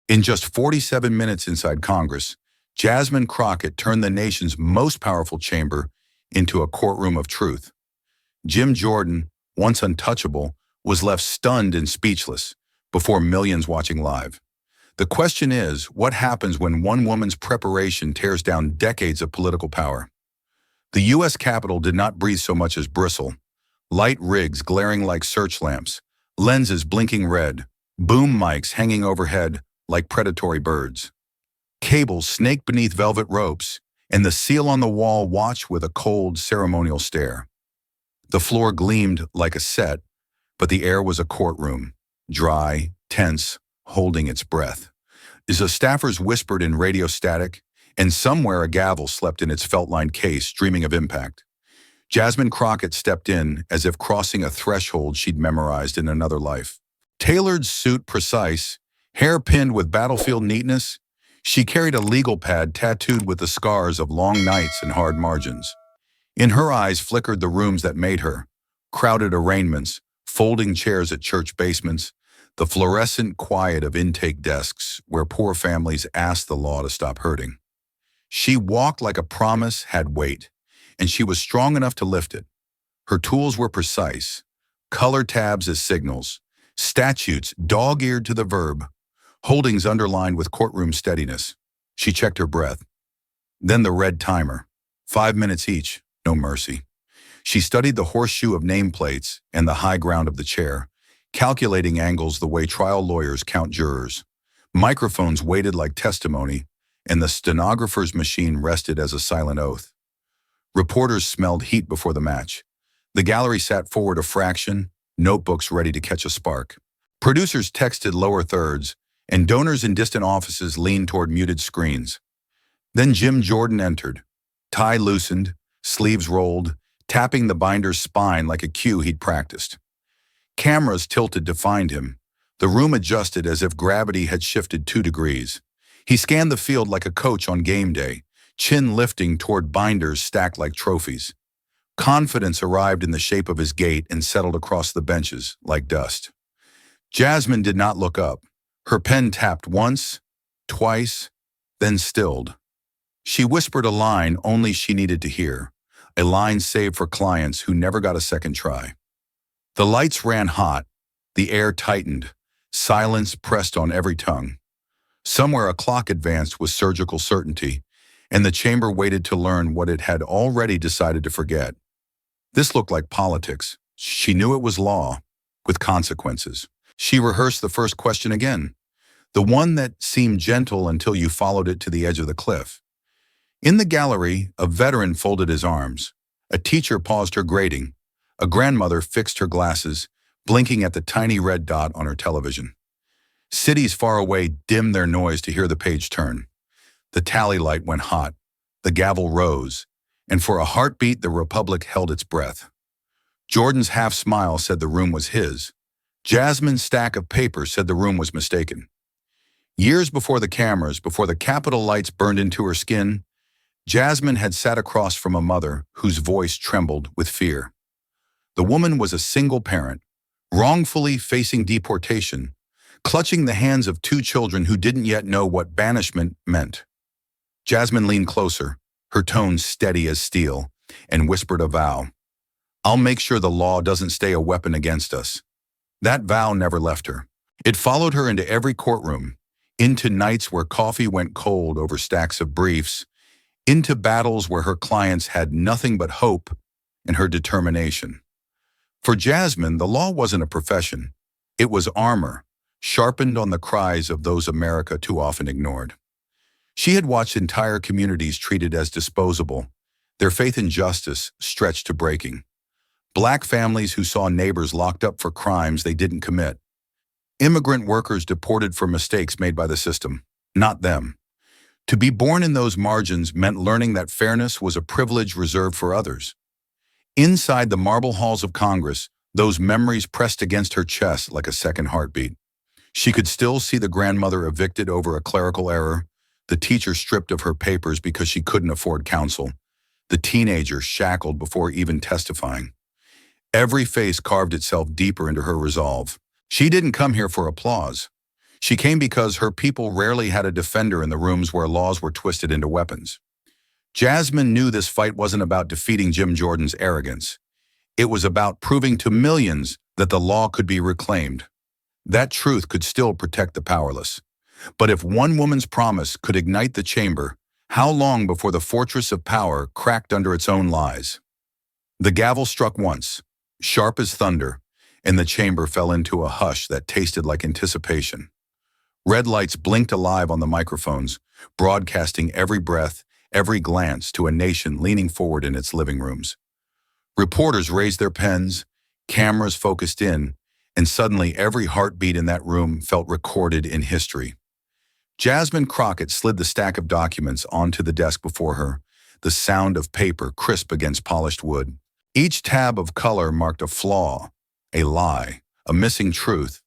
In just 47 minutes inside Congress, Jasmine Crockett turned the nation's most powerful chamber into a courtroom of truth. Jim Jordan, once untouchable, was left stunned and speechless before millions watching live. The question is, what happens when one woman's preparation tears down decades of political power? The U.S. Capitol did not breathe so much as bristle. Light rigs glaring like search lamps, lenses blinking red, boom mics hanging overhead like predatory birds. Cables snaked beneath velvet ropes, and the seal on the wall watched with a cold, ceremonial stare. The floor gleamed like a set, but the air was a courtroom, dry, tense, holding its breath. As the staffers whispered in radio static, and somewhere a gavel slept in its felt-lined case, dreaming of impact. Jasmine Crockett stepped in as if crossing a threshold she'd memorized in another life. Tailored suit precise, hair pinned with battlefield neatness, she carried a legal pad tattooed with the scars of long nights and hard margins. In her eyes flickered the rooms that made her, crowded arraignments, folding chairs at church basements, the fluorescent quiet of intake desks where poor families asked the law to stop hurting. She walked like a promise had weight, and she was strong enough to lift it. Her tools were precise, color tabs as signals, statutes dog-eared to the verb, holdings underlined with courtroom steadiness. She checked her breath. Then the red timer, 5 minutes each, no mercy. She studied the horseshoe of nameplates and the high ground of the chair, calculating angles the way trial lawyers count jurors. Microphones waited like testimony, and the stenographer's machine rested as a silent oath. Reporters smelled heat before the match. The gallery sat forward a fraction, notebooks ready to catch a spark. Producers texted lower thirds, and donors in distant offices leaned toward muted screens. Then Jim Jordan entered, tie loosened, sleeves rolled, tapping the binder's spine like a cue he'd practiced. Cameras tilted to find him. The room adjusted as if gravity had shifted 2 degrees. He scanned the field like a coach on game day, chin lifting toward binders stacked like trophies. Confidence arrived in the shape of his gait and settled across the benches like dust. Jasmine did not look up. Her pen tapped once, twice, then stilled. She whispered a line only she needed to hear, a line saved for clients who never got a second try. The lights ran hot, the air tightened, silence pressed on every tongue. Somewhere a clock advanced with surgical certainty, and the chamber waited to learn what it had already decided to forget. This looked like politics. She knew it was law, with consequences. She rehearsed the first question again, the one that seemed gentle until you followed it to the edge of the cliff. In the gallery, a veteran folded his arms. A teacher paused her grading. A grandmother fixed her glasses, blinking at the tiny red dot on her television. Cities far away dimmed their noise to hear the page turn. The tally light went hot. The gavel rose, and for a heartbeat the Republic held its breath. Jordan's half smile said the room was his. Jasmine's stack of papers said the room was mistaken. Years before the cameras, before the Capitol lights burned into her skin, Jasmine had sat across from a mother whose voice trembled with fear. The woman was a single parent, wrongfully facing deportation, clutching the hands of 2 children who didn't yet know what banishment meant. Jasmine leaned closer, her tone steady as steel, and whispered a vow. "I'll make sure the law doesn't stay a weapon against us." That vow never left her. It followed her into every courtroom, into nights where coffee went cold over stacks of briefs, into battles where her clients had nothing but hope and her determination. For Jasmine, the law wasn't a profession. It was armor, sharpened on the cries of those America too often ignored. She had watched entire communities treated as disposable, their faith in justice stretched to breaking. Black families who saw neighbors locked up for crimes they didn't commit. Immigrant workers deported for mistakes made by the system, not them. To be born in those margins meant learning that fairness was a privilege reserved for others. Inside the marble halls of Congress, those memories pressed against her chest like a second heartbeat. She could still see the grandmother evicted over a clerical error, the teacher stripped of her papers because she couldn't afford counsel, the teenager shackled before even testifying. Every face carved itself deeper into her resolve. She didn't come here for applause. She came because her people rarely had a defender in the rooms where laws were twisted into weapons. Jasmine knew this fight wasn't about defeating Jim Jordan's arrogance. It was about proving to millions that the law could be reclaimed. That truth could still protect the powerless. But if one woman's promise could ignite the chamber, how long before the fortress of power cracked under its own lies? The gavel struck once, sharp as thunder, and the chamber fell into a hush that tasted like anticipation. Red lights blinked alive on the microphones, broadcasting every breath, every glance to a nation leaning forward in its living rooms. Reporters raised their pens, cameras focused in, and suddenly every heartbeat in that room felt recorded in history. Jasmine Crockett slid the stack of documents onto the desk before her, the sound of paper crisp against polished wood. Each tab of color marked a flaw, a lie, a missing truth,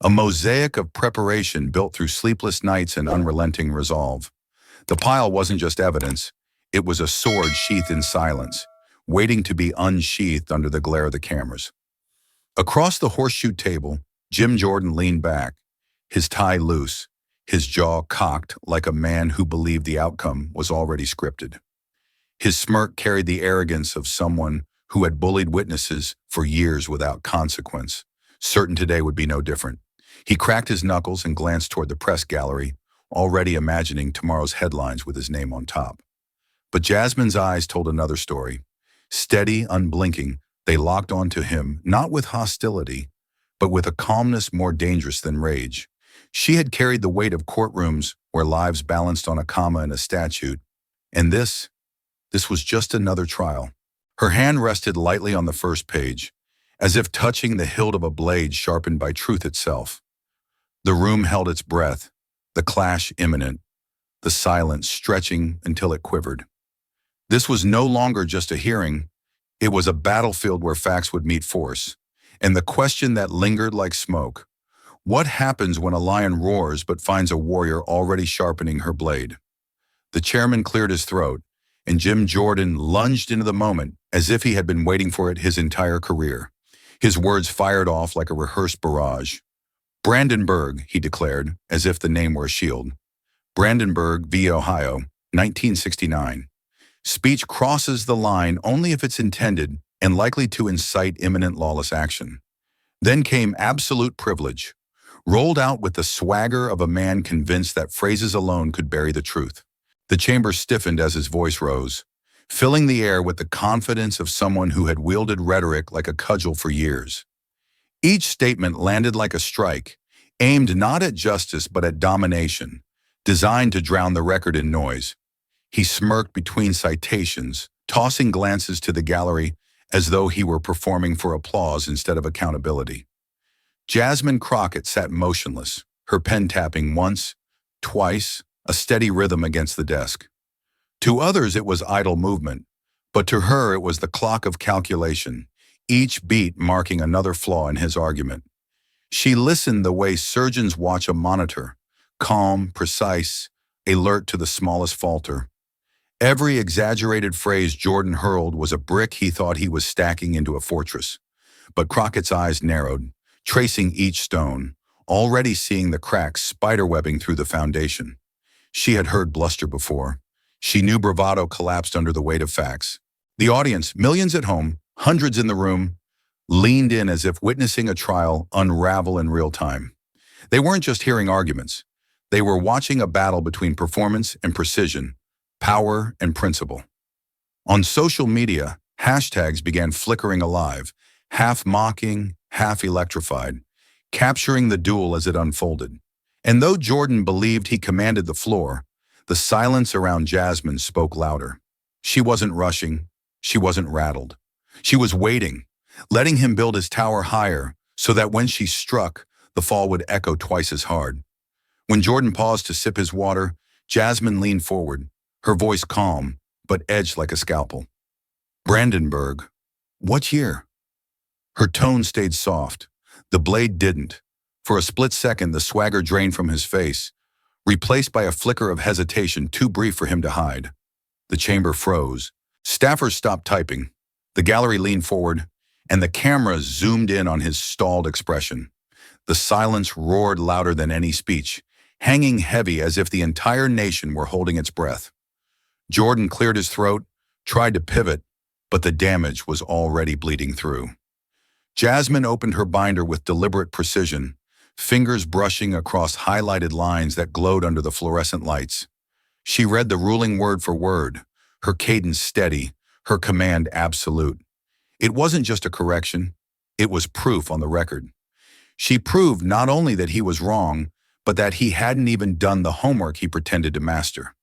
a mosaic of preparation built through sleepless nights and unrelenting resolve. The pile wasn't just evidence, it was a sword sheathed in silence, waiting to be unsheathed under the glare of the cameras. Across the horseshoe table, Jim Jordan leaned back, his tie loose, his jaw cocked like a man who believed the outcome was already scripted. His smirk carried the arrogance of someone who had bullied witnesses for years without consequence, certain today would be no different. He cracked his knuckles and glanced toward the press gallery, already imagining tomorrow's headlines with his name on top. But Jasmine's eyes told another story. Steady, unblinking, they locked onto him, not with hostility, but with a calmness more dangerous than rage. She had carried the weight of courtrooms where lives balanced on a comma and a statute, and this was just another trial. Her hand rested lightly on the first page, as if touching the hilt of a blade sharpened by truth itself. The room held its breath, the clash imminent, the silence stretching until it quivered. This was no longer just a hearing, it was a battlefield where facts would meet force, and the question that lingered like smoke: what happens when a lion roars but finds a warrior already sharpening her blade? The chairman cleared his throat, and Jim Jordan lunged into the moment as if he had been waiting for it his entire career. His words fired off like a rehearsed barrage. Brandenburg, he declared, as if the name were a shield. Brandenburg v. Ohio, 1969. Speech crosses the line only if it's intended and likely to incite imminent lawless action. Then came absolute privilege, rolled out with the swagger of a man convinced that phrases alone could bury the truth. The chamber stiffened as his voice rose, filling the air with the confidence of someone who had wielded rhetoric like a cudgel for years. Each statement landed like a strike, aimed not at justice but at domination, designed to drown the record in noise. He smirked between citations, tossing glances to the gallery as though he were performing for applause instead of accountability. Jasmine Crockett sat motionless, her pen tapping once, twice, a steady rhythm against the desk. To others it was idle movement, but to her it was the clock of calculation, each beat marking another flaw in his argument. She listened the way surgeons watch a monitor, calm, precise, alert to the smallest falter. Every exaggerated phrase Jordan hurled was a brick he thought he was stacking into a fortress. But Crockett's eyes narrowed, tracing each stone, already seeing the cracks spiderwebbing through the foundation. She had heard bluster before. She knew bravado collapsed under the weight of facts. The audience, millions at home, hundreds in the room, leaned in as if witnessing a trial unravel in real time. They weren't just hearing arguments. They were watching a battle between performance and precision, power and principle. On social media, hashtags began flickering alive, half mocking, half electrified, capturing the duel as it unfolded. And though Jordan believed he commanded the floor, the silence around Jasmine spoke louder. She wasn't rushing. She wasn't rattled. She was waiting, letting him build his tower higher so that when she struck, the fall would echo twice as hard. When Jordan paused to sip his water, Jasmine leaned forward, her voice calm, but edged like a scalpel. Brandenburg. What year? Her tone stayed soft. The blade didn't. For a split second, the swagger drained from his face, replaced by a flicker of hesitation too brief for him to hide. The chamber froze. Staffers stopped typing. The gallery leaned forward, and the camera zoomed in on his stalled expression. The silence roared louder than any speech, hanging heavy as if the entire nation were holding its breath. Jordan cleared his throat, tried to pivot, but the damage was already bleeding through. Jasmine opened her binder with deliberate precision, fingers brushing across highlighted lines that glowed under the fluorescent lights. She read the ruling word for word, her cadence steady, her command absolute. It wasn't just a correction, it was proof on the record. She proved not only that he was wrong, but that he hadn't even done the homework he pretended to master.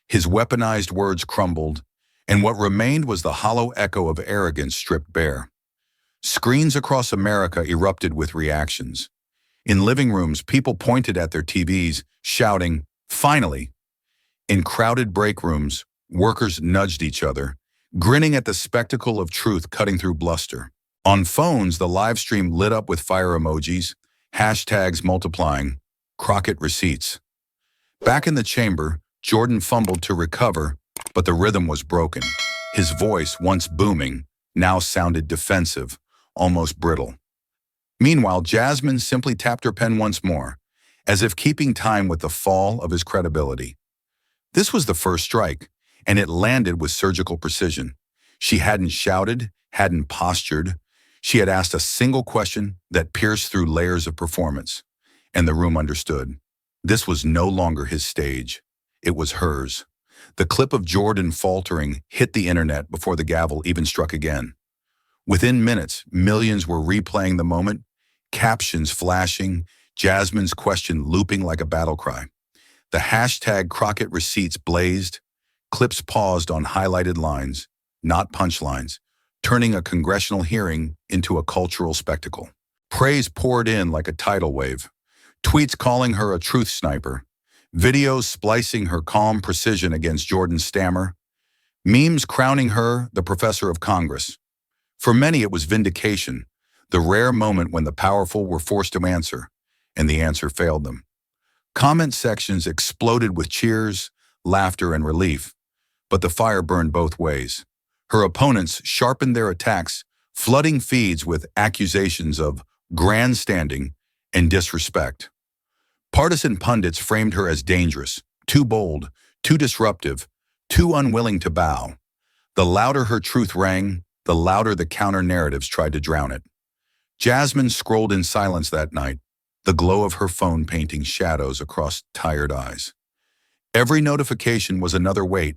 His weaponized words crumbled, and what remained was the hollow echo of arrogance stripped bare. Screens across America erupted with reactions. In living rooms, people pointed at their TVs, shouting, "Finally!" In crowded break rooms, workers nudged each other, grinning at the spectacle of truth cutting through bluster. On phones, the live stream lit up with fire emojis, hashtags multiplying, Crockett receipts. Back in the chamber, Jordan fumbled to recover, but the rhythm was broken. His voice, once booming, now sounded defensive, almost brittle. Meanwhile, Jasmine simply tapped her pen once more, as if keeping time with the fall of his credibility. This was the first strike, and it landed with surgical precision. She hadn't shouted, hadn't postured. She had asked a single question that pierced through layers of performance, and the room understood. This was no longer his stage. It was hers. The clip of Jordan faltering hit the internet before the gavel even struck again. Within minutes, millions were replaying the moment, captions flashing, Jasmine's question looping like a battle cry. The hashtag Crockett receipts blazed, clips paused on highlighted lines, not punchlines, turning a congressional hearing into a cultural spectacle. Praise poured in like a tidal wave, tweets calling her a truth sniper, videos splicing her calm precision against Jordan's stammer, memes crowning her the professor of Congress. For many, it was vindication, the rare moment when the powerful were forced to answer, and the answer failed them. Comment sections exploded with cheers, laughter, and relief, but the fire burned both ways. Her opponents sharpened their attacks, flooding feeds with accusations of grandstanding and disrespect. Partisan pundits framed her as dangerous, too bold, too disruptive, too unwilling to bow. The louder her truth rang, the louder the counter-narratives tried to drown it. Jasmine scrolled in silence that night, the glow of her phone painting shadows across tired eyes. Every notification was another weight,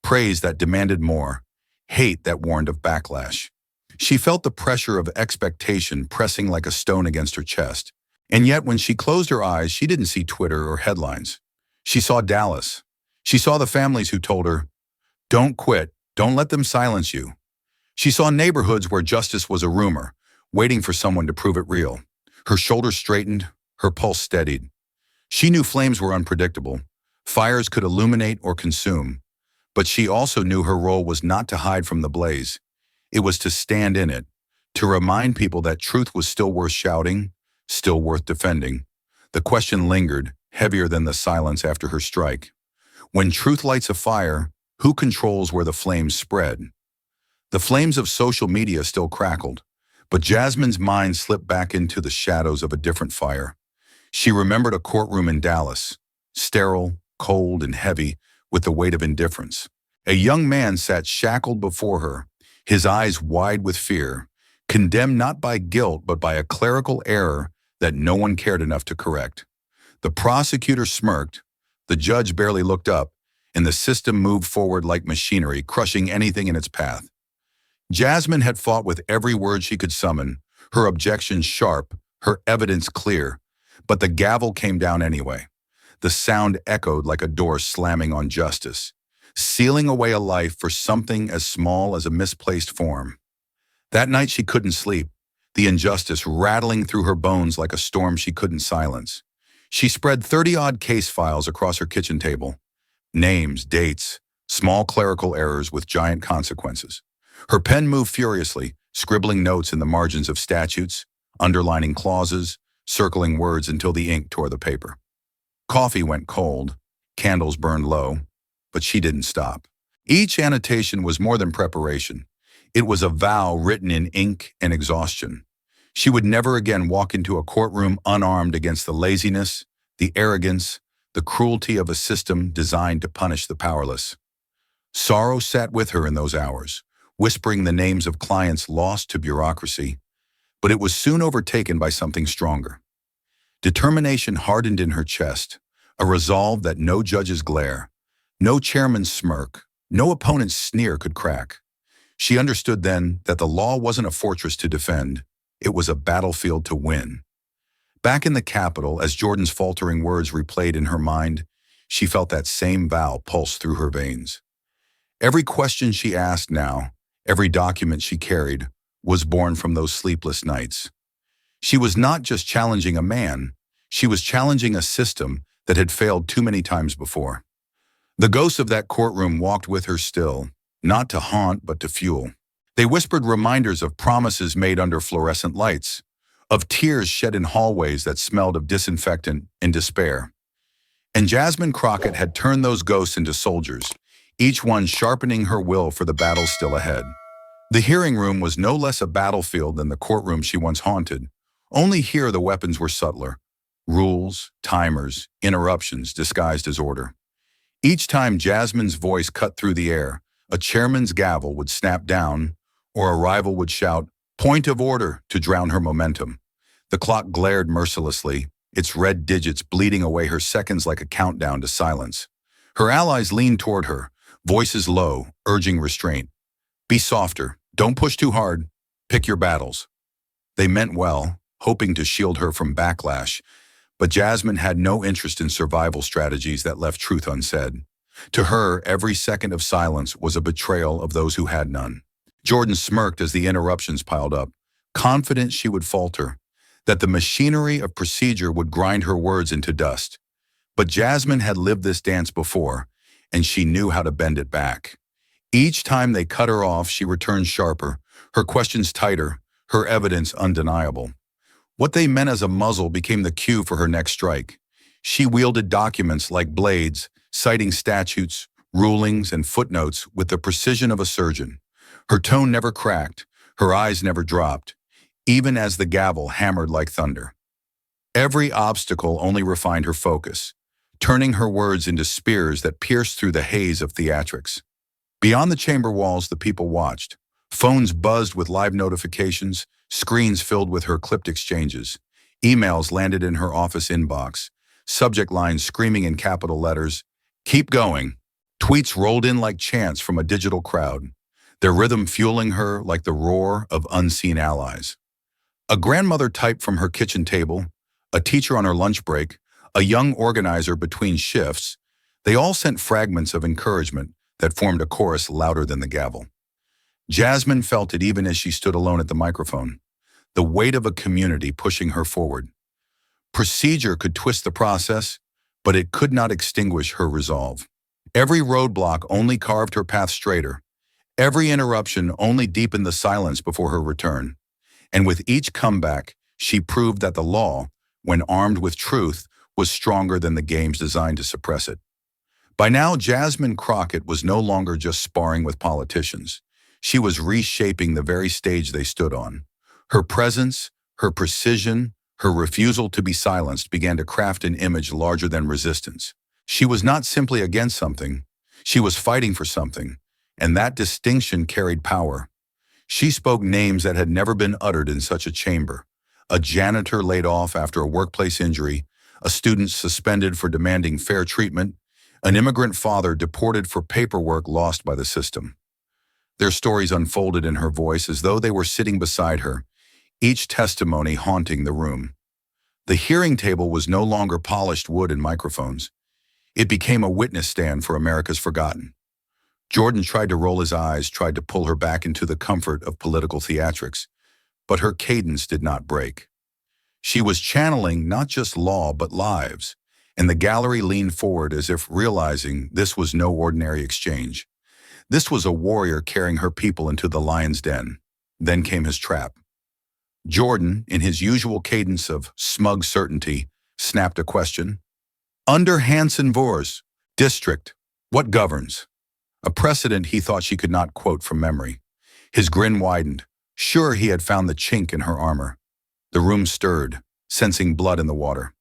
praise that demanded more, hate that warned of backlash. She felt the pressure of expectation pressing like a stone against her chest. And yet, when she closed her eyes, she didn't see Twitter or headlines. She saw Dallas. She saw the families who told her, "Don't quit, don't let them silence you." She saw neighborhoods where justice was a rumor, waiting for someone to prove it real. Her shoulders straightened, her pulse steadied. She knew flames were unpredictable. Fires could illuminate or consume. But she also knew her role was not to hide from the blaze. It was to stand in it, to remind people that truth was still worth shouting, still worth defending. The question lingered, heavier than the silence after her strike. When truth lights a fire, who controls where the flames spread? The flames of social media still crackled, but Jasmine's mind slipped back into the shadows of a different fire. She remembered a courtroom in Dallas, sterile, cold, and heavy with the weight of indifference. A young man sat shackled before her, his eyes wide with fear, condemned not by guilt but by a clerical error that no one cared enough to correct. The prosecutor smirked, the judge barely looked up, and the system moved forward like machinery, crushing anything in its path. Jasmine had fought with every word she could summon, her objections sharp, her evidence clear, but the gavel came down anyway. The sound echoed like a door slamming on justice, sealing away a life for something as small as a misplaced form. That night she couldn't sleep, the injustice rattling through her bones like a storm she couldn't silence. She spread 30-odd case files across her kitchen table. Names, dates, small clerical errors with giant consequences. Her pen moved furiously, scribbling notes in the margins of statutes, underlining clauses, circling words until the ink tore the paper. Coffee went cold, candles burned low, but she didn't stop. Each annotation was more than preparation. It was a vow written in ink and exhaustion. She would never again walk into a courtroom unarmed against the laziness, the arrogance, the cruelty of a system designed to punish the powerless. Sorrow sat with her in those hours, whispering the names of clients lost to bureaucracy, but it was soon overtaken by something stronger. Determination hardened in her chest, a resolve that no judge's glare, no chairman's smirk, no opponent's sneer could crack. She understood then that the law wasn't a fortress to defend, it was a battlefield to win. Back in the Capitol, as Jordan's faltering words replayed in her mind, she felt that same vow pulse through her veins. Every question she asked now, every document she carried, was born from those sleepless nights. She was not just challenging a man, she was challenging a system that had failed too many times before. The ghosts of that courtroom walked with her still, not to haunt but to fuel. They whispered reminders of promises made under fluorescent lights, of tears shed in hallways that smelled of disinfectant and despair. And Jasmine Crockett had turned those ghosts into soldiers, each one sharpening her will for the battle still ahead. The hearing room was no less a battlefield than the courtroom she once haunted, only here the weapons were subtler. Rules, timers, interruptions disguised as order. Each time Jasmine's voice cut through the air, a chairman's gavel would snap down, or a rival would shout, "Point of order," to drown her momentum. The clock glared mercilessly, its red digits bleeding away her seconds like a countdown to silence. Her allies leaned toward her, voices low, urging restraint. "Be softer, don't push too hard, pick your battles." They meant well, hoping to shield her from backlash, but Jasmine had no interest in survival strategies that left truth unsaid. To her, every second of silence was a betrayal of those who had none. Jordan smirked as the interruptions piled up, confident she would falter, that the machinery of procedure would grind her words into dust. But Jasmine had lived this dance before, and she knew how to bend it back. Each time they cut her off, she returned sharper, her questions tighter, her evidence undeniable. What they meant as a muzzle became the cue for her next strike. She wielded documents like blades, citing statutes, rulings, and footnotes with the precision of a surgeon. Her tone never cracked, her eyes never dropped, even as the gavel hammered like thunder. Every obstacle only refined her focus, turning her words into spears that pierced through the haze of theatrics. Beyond the chamber walls, the people watched. Phones buzzed with live notifications, screens filled with her clipped exchanges. Emails landed in her office inbox, subject lines screaming in capital letters, "Keep going." Tweets rolled in like chants from a digital crowd, their rhythm fueling her like the roar of unseen allies. A grandmother typed from her kitchen table, a teacher on her lunch break, a young organizer between shifts. They all sent fragments of encouragement that formed a chorus louder than the gavel. Jasmine felt it even as she stood alone at the microphone, the weight of a community pushing her forward. Procedure could twist the process, but it could not extinguish her resolve. Every roadblock only carved her path straighter. Every interruption only deepened the silence before her return. And with each comeback, she proved that the law, when armed with truth, was stronger than the games designed to suppress it. By now, Jasmine Crockett was no longer just sparring with politicians. She was reshaping the very stage they stood on. Her presence, her precision, her refusal to be silenced began to craft an image larger than resistance. She was not simply against something, she was fighting for something, and that distinction carried power. She spoke names that had never been uttered in such a chamber. A janitor laid off after a workplace injury, a student suspended for demanding fair treatment, an immigrant father deported for paperwork lost by the system. Their stories unfolded in her voice as though they were sitting beside her, each testimony haunting the room. The hearing table was no longer polished wood and microphones. It became a witness stand for America's forgotten. Jordan tried to roll his eyes, tried to pull her back into the comfort of political theatrics, but her cadence did not break. She was channeling not just law but lives, and the gallery leaned forward as if realizing this was no ordinary exchange. This was a warrior carrying her people into the lion's den. Then came his trap. Jordan, in his usual cadence of smug certainty, snapped a question. "Under Hansen Vors, district, what governs?" A precedent he thought she could not quote from memory. His grin widened. Sure, he had found the chink in her armor. The room stirred, sensing blood in the water.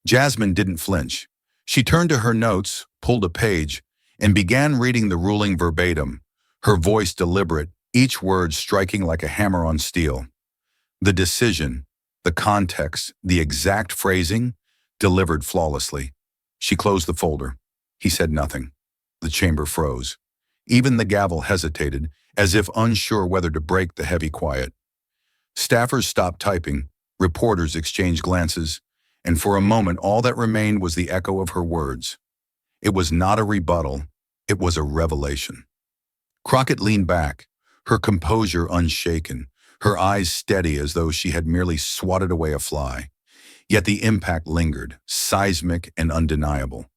Jasmine didn't flinch. She turned to her notes, pulled a page, and began reading the ruling verbatim, her voice deliberate, each word striking like a hammer on steel. The decision, the context, the exact phrasing, delivered flawlessly. She closed the folder. He said nothing. The chamber froze. Even the gavel hesitated, as if unsure whether to break the heavy quiet. Staffers stopped typing, reporters exchanged glances, and for a moment all that remained was the echo of her words. It was not a rebuttal, it was a revelation. Crockett leaned back, her composure unshaken, her eyes steady as though she had merely swatted away a fly. Yet the impact lingered, seismic and undeniable.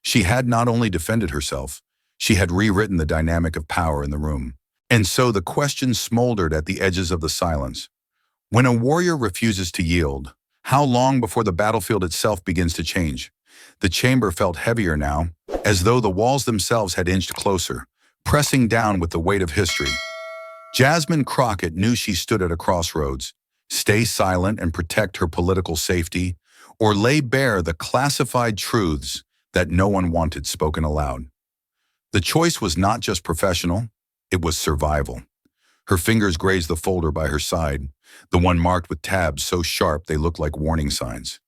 She had not only defended herself, she had rewritten the dynamic of power in the room. And so the question smoldered at the edges of the silence. When a warrior refuses to yield, how long before the battlefield itself begins to change? The chamber felt heavier now, as though the walls themselves had inched closer, pressing down with the weight of history. Jasmine Crockett knew she stood at a crossroads: stay silent and protect her political safety, or lay bare the classified truths that no one wanted spoken aloud. The choice was not just professional, it was survival. Her fingers grazed the folder by her side, the one marked with tabs so sharp they looked like warning signs.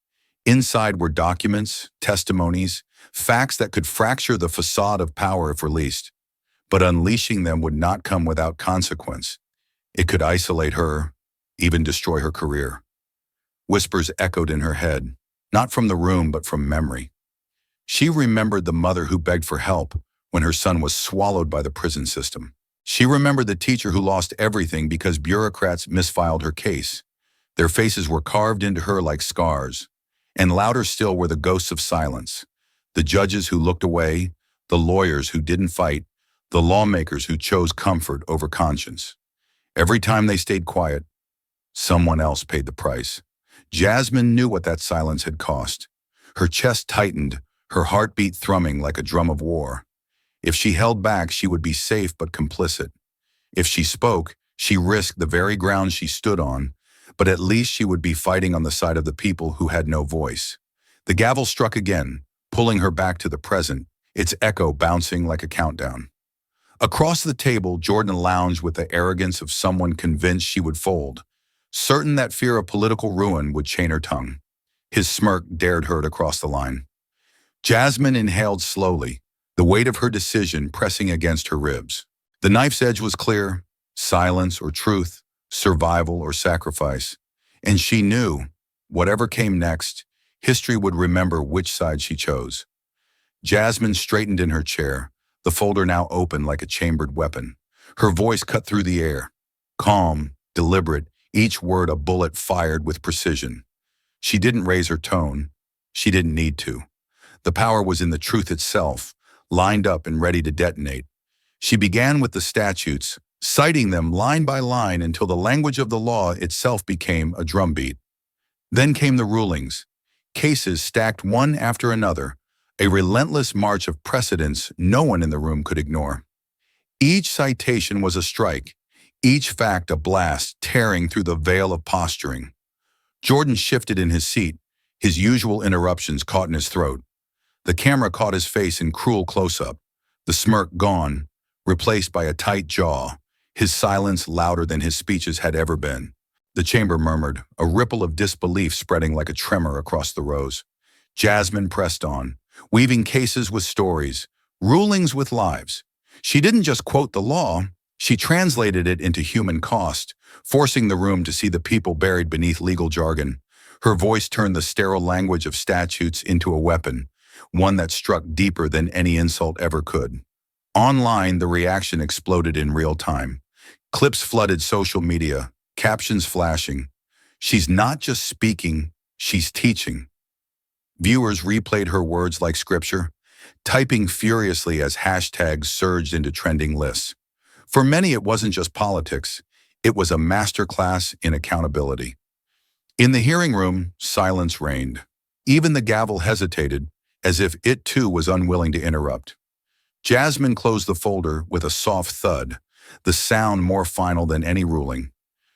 Inside were documents, testimonies, facts that could fracture the facade of power if released. But unleashing them would not come without consequence. It could isolate her, even destroy her career. Whispers echoed in her head, not from the room but from memory. She remembered the mother who begged for help when her son was swallowed by the prison system. She remembered the teacher who lost everything because bureaucrats misfiled her case. Their faces were carved into her like scars. And louder still were the ghosts of silence. The judges who looked away, the lawyers who didn't fight, the lawmakers who chose comfort over conscience. Every time they stayed quiet, someone else paid the price. Jasmine knew what that silence had cost. Her chest tightened, her heartbeat thrumming like a drum of war. If she held back, she would be safe but complicit. If she spoke, she risked the very ground she stood on, but at least she would be fighting on the side of the people who had no voice. The gavel struck again, pulling her back to the present, its echo bouncing like a countdown. Across the table, Jordan lounged with the arrogance of someone convinced she would fold, certain that fear of political ruin would chain her tongue. His smirk dared her to cross the line. Jasmine inhaled slowly, the weight of her decision pressing against her ribs. The knife's edge was clear: silence or truth, survival or sacrifice. And she knew, whatever came next, history would remember which side she chose. Jasmine straightened in her chair, the folder now open like a chambered weapon. Her voice cut through the air, calm, deliberate, each word a bullet fired with precision. She didn't raise her tone. She didn't need to. The power was in the truth itself, lined up and ready to detonate. She began with the statutes, citing them line by line until the language of the law itself became a drumbeat. Then came the rulings, cases stacked one after another, a relentless march of precedents no one in the room could ignore. Each citation was a strike, each fact a blast tearing through the veil of posturing. Jordan shifted in his seat, his usual interruptions caught in his throat. The camera caught his face in cruel close-up, the smirk gone, replaced by a tight jaw, his silence louder than his speeches had ever been. The chamber murmured, a ripple of disbelief spreading like a tremor across the rows. Jasmine pressed on, weaving cases with stories, rulings with lives. She didn't just quote the law, she translated it into human cost, forcing the room to see the people buried beneath legal jargon. Her voice turned the sterile language of statutes into a weapon, one that struck deeper than any insult ever could. Online, the reaction exploded in real time. Clips flooded social media, captions flashing. She's not just speaking, she's teaching. Viewers replayed her words like scripture, typing furiously as hashtags surged into trending lists. For many, it wasn't just politics. It was a masterclass in accountability. In the hearing room, silence reigned. Even the gavel hesitated, as if it too was unwilling to interrupt. Jasmine closed the folder with a soft thud, the sound more final than any ruling.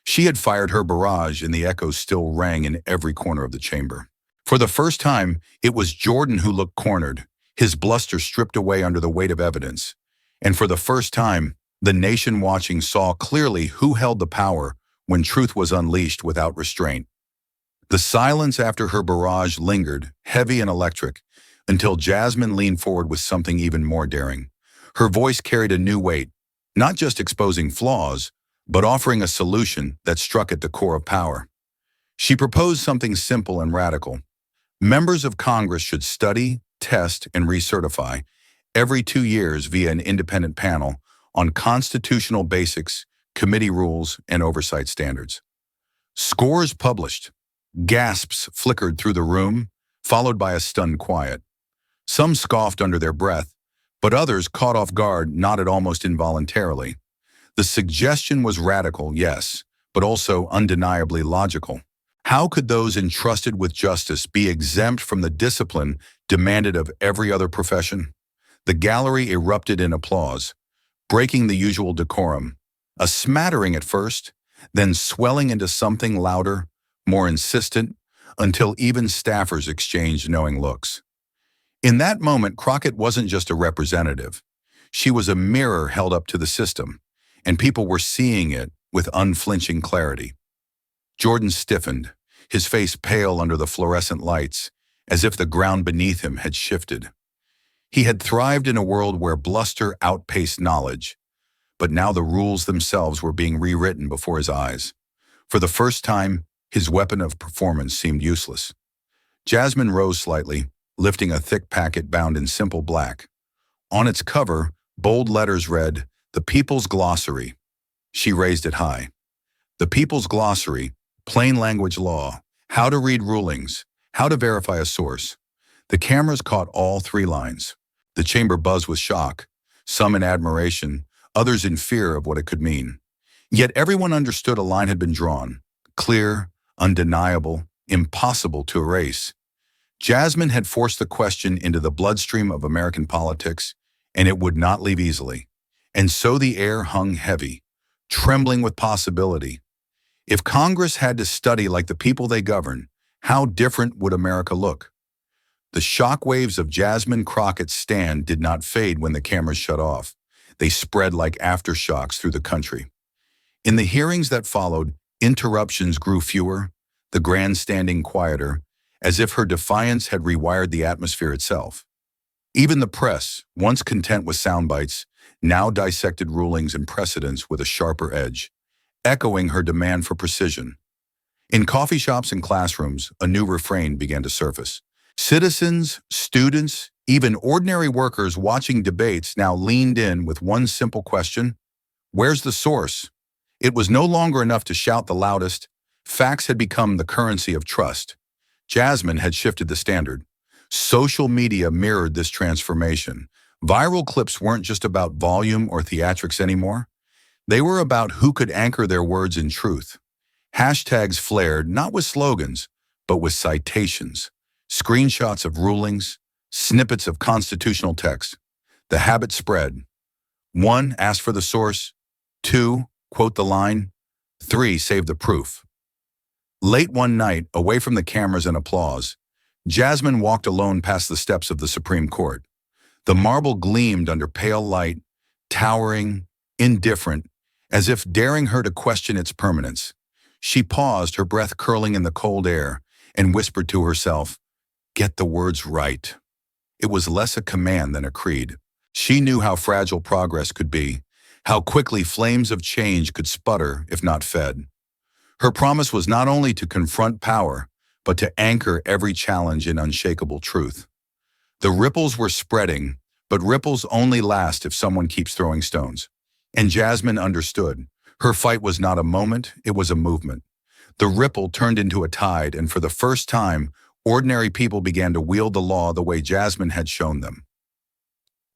She had fired her barrage, and the echoes still rang in every corner of the chamber. For the first time, it was Jordan who looked cornered, his bluster stripped away under the weight of evidence. And for the first time, the nation watching saw clearly who held the power when truth was unleashed without restraint. The silence after her barrage lingered, heavy and electric, until Jasmine leaned forward with something even more daring. Her voice carried a new weight, not just exposing flaws, but offering a solution that struck at the core of power. She proposed something simple and radical. Members of Congress should study, test, and recertify every 2 years via an independent panel on constitutional basics, committee rules, and oversight standards. Scores published. Gasps flickered through the room, followed by a stunned quiet. Some scoffed under their breath, but others, caught off guard, nodded almost involuntarily. The suggestion was radical, yes, but also undeniably logical. How could those entrusted with justice be exempt from the discipline demanded of every other profession? The gallery erupted in applause, breaking the usual decorum. A smattering at first, then swelling into something louder, more insistent, until even staffers exchanged knowing looks. In that moment, Crockett wasn't just a representative. She was a mirror held up to the system, and people were seeing it with unflinching clarity. Jordan stiffened, his face pale under the fluorescent lights, as if the ground beneath him had shifted. He had thrived in a world where bluster outpaced knowledge, but now the rules themselves were being rewritten before his eyes. For the first time, his weapon of performance seemed useless. Jasmine rose slightly, lifting a thick packet bound in simple black. On its cover, bold letters read, "The People's Glossary." She raised it high. The People's Glossary, plain language law, how to read rulings, how to verify a source. The cameras caught all 3 lines. The chamber buzzed with shock, some in admiration, others in fear of what it could mean. Yet everyone understood a line had been drawn, clear, undeniable, impossible to erase. Jasmine had forced the question into the bloodstream of American politics, and it would not leave easily. And so the air hung heavy, trembling with possibility. If Congress had to study like the people they govern, how different would America look? The shockwaves of Jasmine Crockett's stand did not fade when the cameras shut off. They spread like aftershocks through the country. In the hearings that followed, interruptions grew fewer, the grandstanding quieter, as if her defiance had rewired the atmosphere itself. Even the press, once content with sound bites, now dissected rulings and precedents with a sharper edge, echoing her demand for precision. In coffee shops and classrooms, a new refrain began to surface. Citizens, students, even ordinary workers watching debates now leaned in with one simple question: where's the source? It was no longer enough to shout the loudest. Facts had become the currency of trust. Jasmine had shifted the standard. Social media mirrored this transformation. Viral clips weren't just about volume or theatrics anymore. They were about who could anchor their words in truth. Hashtags flared not with slogans, but with citations, screenshots of rulings, snippets of constitutional text. The habit spread. 1, ask for the source. 2, quote the line. 3, save the proof. Late one night, away from the cameras and applause, Jasmine walked alone past the steps of the Supreme Court. The marble gleamed under pale light, towering, indifferent, as if daring her to question its permanence. She paused, her breath curling in the cold air, and whispered to herself, "Get the words right." It was less a command than a creed. She knew how fragile progress could be, how quickly flames of change could sputter if not fed. Her promise was not only to confront power, but to anchor every challenge in unshakable truth. The ripples were spreading, but ripples only last if someone keeps throwing stones. And Jasmine understood. Her fight was not a moment, it was a movement. The ripple turned into a tide, and for the first time, ordinary people began to wield the law the way Jasmine had shown them.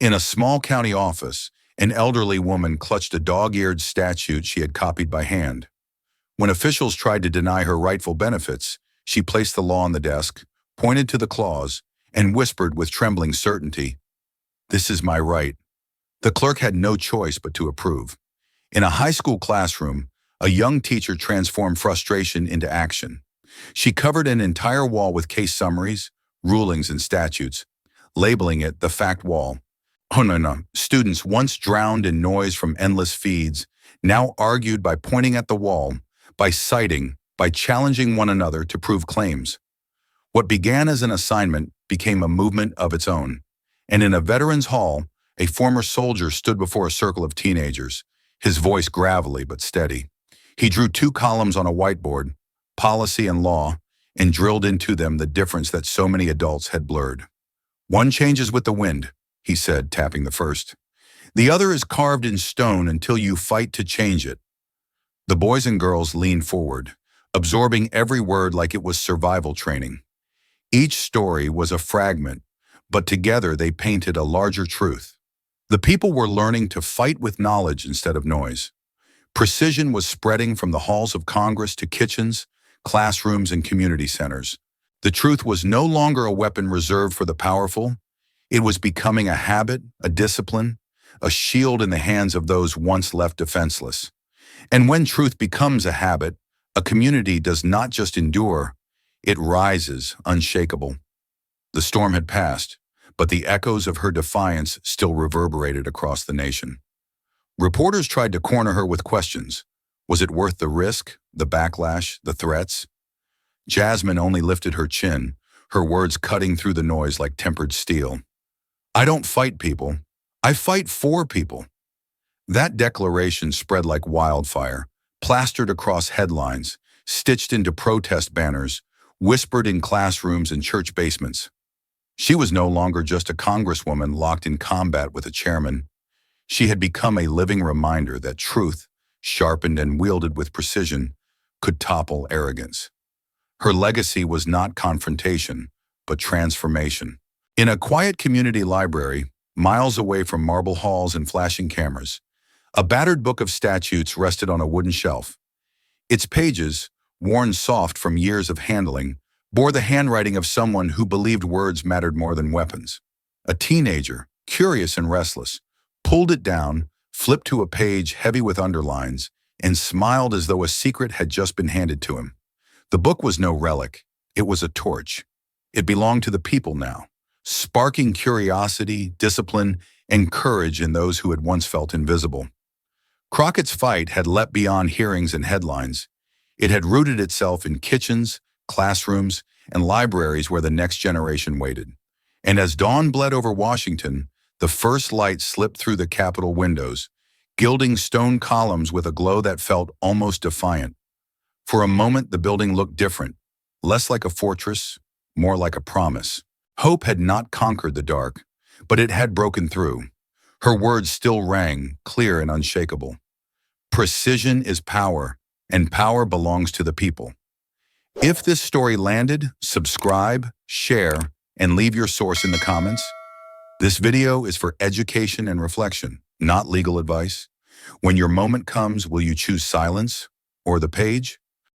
In a small county office, an elderly woman clutched a dog-eared statute she had copied by hand. When officials tried to deny her rightful benefits, she placed the law on the desk, pointed to the clause, and whispered with trembling certainty, "This is my right." The clerk had no choice but to approve. In a high school classroom, A young teacher transformed frustration into action. She covered an entire wall with case summaries, rulings, and statutes, labeling it the fact wall. Oh, no. Students, once drowned in noise from endless feeds, now argued by pointing at the wall, by citing, by challenging one another to prove claims. What began as an assignment became a movement of its own. And in a veterans' hall, a former soldier stood before a circle of teenagers, his voice gravelly but steady. He drew 2 columns on a whiteboard, policy and law, and drilled into them the difference that so many adults had blurred. "One changes with the wind," he said, tapping the first. "The other is carved in stone until you fight to change it." The boys and girls leaned forward, absorbing every word like it was survival training. Each story was a fragment, but together they painted a larger truth. The people were learning to fight with knowledge instead of noise. Precision was spreading from the halls of Congress to kitchens, classrooms, and community centers. The truth was no longer a weapon reserved for the powerful. It was becoming a habit, a discipline, a shield in the hands of those once left defenseless. And when truth becomes a habit, a community does not just endure, it rises unshakable. The storm had passed, but the echoes of her defiance still reverberated across the nation. Reporters tried to corner her with questions. Was it worth the risk, the backlash, the threats? Jasmine only lifted her chin, her words cutting through the noise like tempered steel. "I don't fight people. I fight for people." That declaration spread like wildfire, plastered across headlines, stitched into protest banners, whispered in classrooms and church basements. She was no longer just a congresswoman locked in combat with a chairman. She had become a living reminder that truth, sharpened and wielded with precision, could topple arrogance. Her legacy was not confrontation, but transformation. In a quiet community library, miles away from marble halls and flashing cameras, a battered book of statutes rested on a wooden shelf. Its pages, worn soft from years of handling, bore the handwriting of someone who believed words mattered more than weapons. A teenager, curious and restless, pulled it down, flipped to a page heavy with underlines, and smiled as though a secret had just been handed to him. The book was no relic. It was a torch. It belonged to the people now, sparking curiosity, discipline, and courage in those who had once felt invisible. Crockett's fight had leapt beyond hearings and headlines. It had rooted itself in kitchens, classrooms, and libraries where the next generation waited. And as dawn bled over Washington, the first light slipped through the Capitol windows, gilding stone columns with a glow that felt almost defiant. For a moment, the building looked different, less like a fortress, more like a promise. Hope had not conquered the dark, but it had broken through. Her words still rang, clear and unshakable. Precision is power, and power belongs to the people. If this story landed, subscribe, share, and leave your source in the comments. This video is for education and reflection, not legal advice. When your moment comes, will you choose silence or the page?